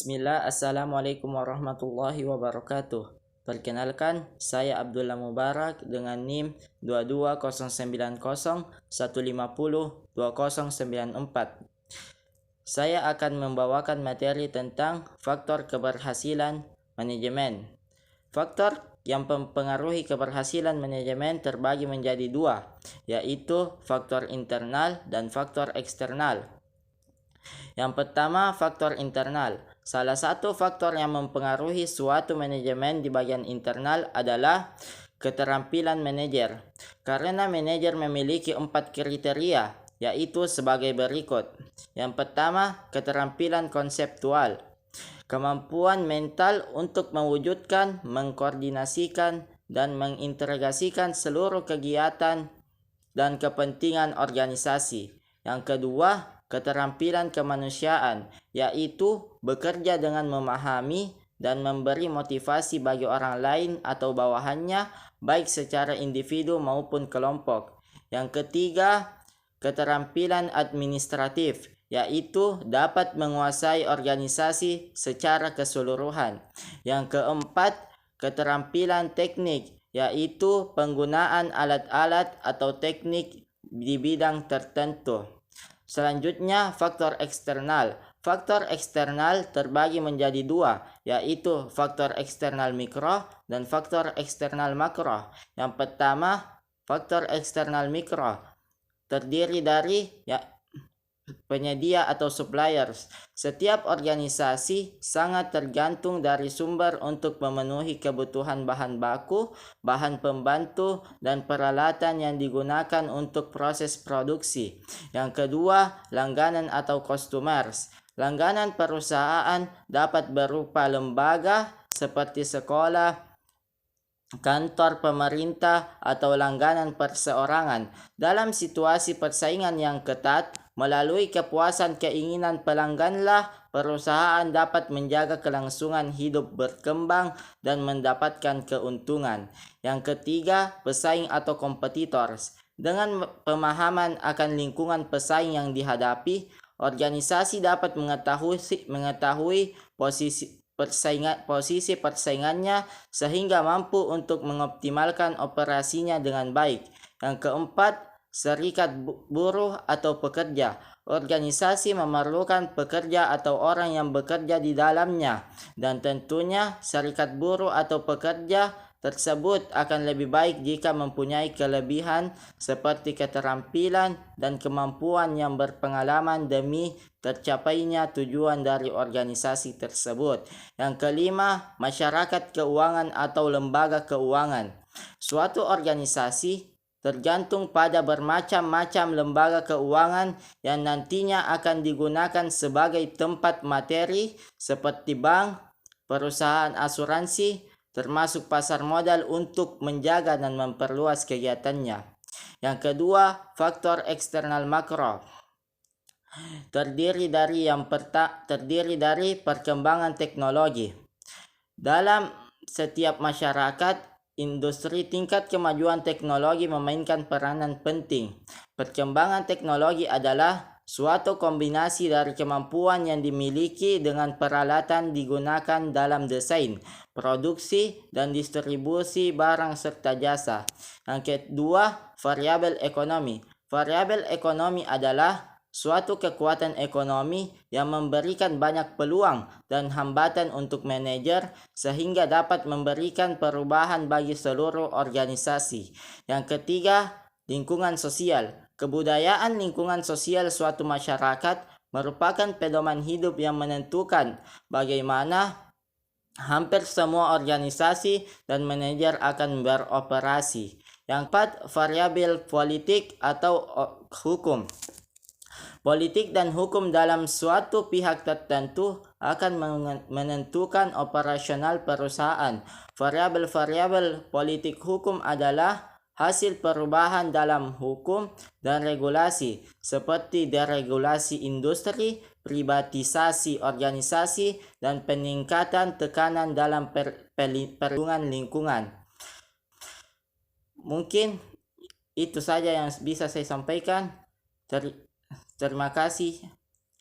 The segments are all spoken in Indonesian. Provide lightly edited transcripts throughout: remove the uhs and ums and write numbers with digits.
Bismillah, Assalamualaikum warahmatullahi wabarakatuh. Perkenalkan, saya Abdullah Mubarak dengan NIM 22090150204. Saya akan membawakan materi tentang faktor keberhasilan manajemen. Faktor yang mempengaruhi keberhasilan manajemen terbagi menjadi dua, yaitu faktor internal dan faktor eksternal. Yang pertama, faktor internal. Salah satu faktor yang mempengaruhi suatu manajemen di bagian internal adalah keterampilan manajer. Karena manajer memiliki 4 kriteria, yaitu sebagai berikut. Yang pertama, keterampilan konseptual. Kemampuan mental untuk mewujudkan, mengkoordinasikan, dan mengintegrasikan seluruh kegiatan dan kepentingan organisasi. Yang kedua, keterampilan kemanusiaan, yaitu bekerja dengan memahami dan memberi motivasi bagi orang lain atau bawahannya, baik secara individu maupun kelompok. Yang ketiga, keterampilan administratif, yaitu dapat menguasai organisasi secara keseluruhan. Yang keempat, keterampilan teknik, yaitu penggunaan alat-alat atau teknik di bidang tertentu. Selanjutnya, faktor eksternal. Faktor eksternal terbagi menjadi dua, yaitu faktor eksternal mikro dan faktor eksternal makro. Yang pertama, faktor eksternal mikro terdiri dari penyedia atau suppliers. Setiap organisasi sangat tergantung dari sumber untuk memenuhi kebutuhan bahan baku, bahan pembantu, dan peralatan yang digunakan untuk proses produksi. Yang kedua, langganan atau customers. Langganan perusahaan dapat berupa lembaga seperti sekolah, kantor pemerintah, atau langganan perseorangan. Dalam situasi persaingan yang ketat, melalui kepuasan keinginan pelangganlah perusahaan dapat menjaga kelangsungan hidup berkembang dan mendapatkan keuntungan. Yang ketiga, pesaing atau competitors. Dengan pemahaman akan lingkungan pesaing yang dihadapi, organisasi dapat mengetahui posisi persaingannya sehingga mampu untuk mengoptimalkan operasinya dengan baik. Yang keempat, serikat buruh atau pekerja. Organisasi memerlukan pekerja atau orang yang bekerja di dalamnya, dan tentunya serikat buruh atau pekerja tersebut akan lebih baik jika mempunyai kelebihan seperti keterampilan dan kemampuan yang berpengalaman demi tercapainya tujuan dari organisasi tersebut. Yang kelima, masyarakat keuangan atau lembaga keuangan. Suatu organisasi tergantung pada bermacam-macam lembaga keuangan yang nantinya akan digunakan sebagai tempat materi seperti bank, perusahaan asuransi, termasuk pasar modal untuk menjaga dan memperluas kegiatannya. Yang kedua, faktor eksternal makro. Terdiri dari perkembangan teknologi. Dalam setiap masyarakat, industri, tingkat kemajuan teknologi memainkan peranan penting. Perkembangan teknologi adalah suatu kombinasi dari kemampuan yang dimiliki dengan peralatan digunakan dalam desain, produksi, dan distribusi barang serta jasa. Yang kedua, variabel ekonomi. Variabel ekonomi adalah suatu kekuatan ekonomi yang memberikan banyak peluang dan hambatan untuk manajer sehingga dapat memberikan perubahan bagi seluruh organisasi. Yang ketiga, lingkungan sosial. Kebudayaan lingkungan sosial suatu masyarakat merupakan pedoman hidup yang menentukan bagaimana hampir semua organisasi dan manajer akan beroperasi. Yang keempat, variabel politik atau hukum. Politik dan hukum dalam suatu pihak tertentu akan menentukan operasional perusahaan. Variabel-variabel politik hukum adalah hasil perubahan dalam hukum dan regulasi, seperti deregulasi industri, privatisasi organisasi, dan peningkatan tekanan dalam perlindungan lingkungan. Mungkin itu saja yang bisa saya sampaikan. Terima kasih.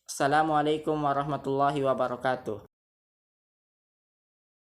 Assalamualaikum warahmatullahi wabarakatuh.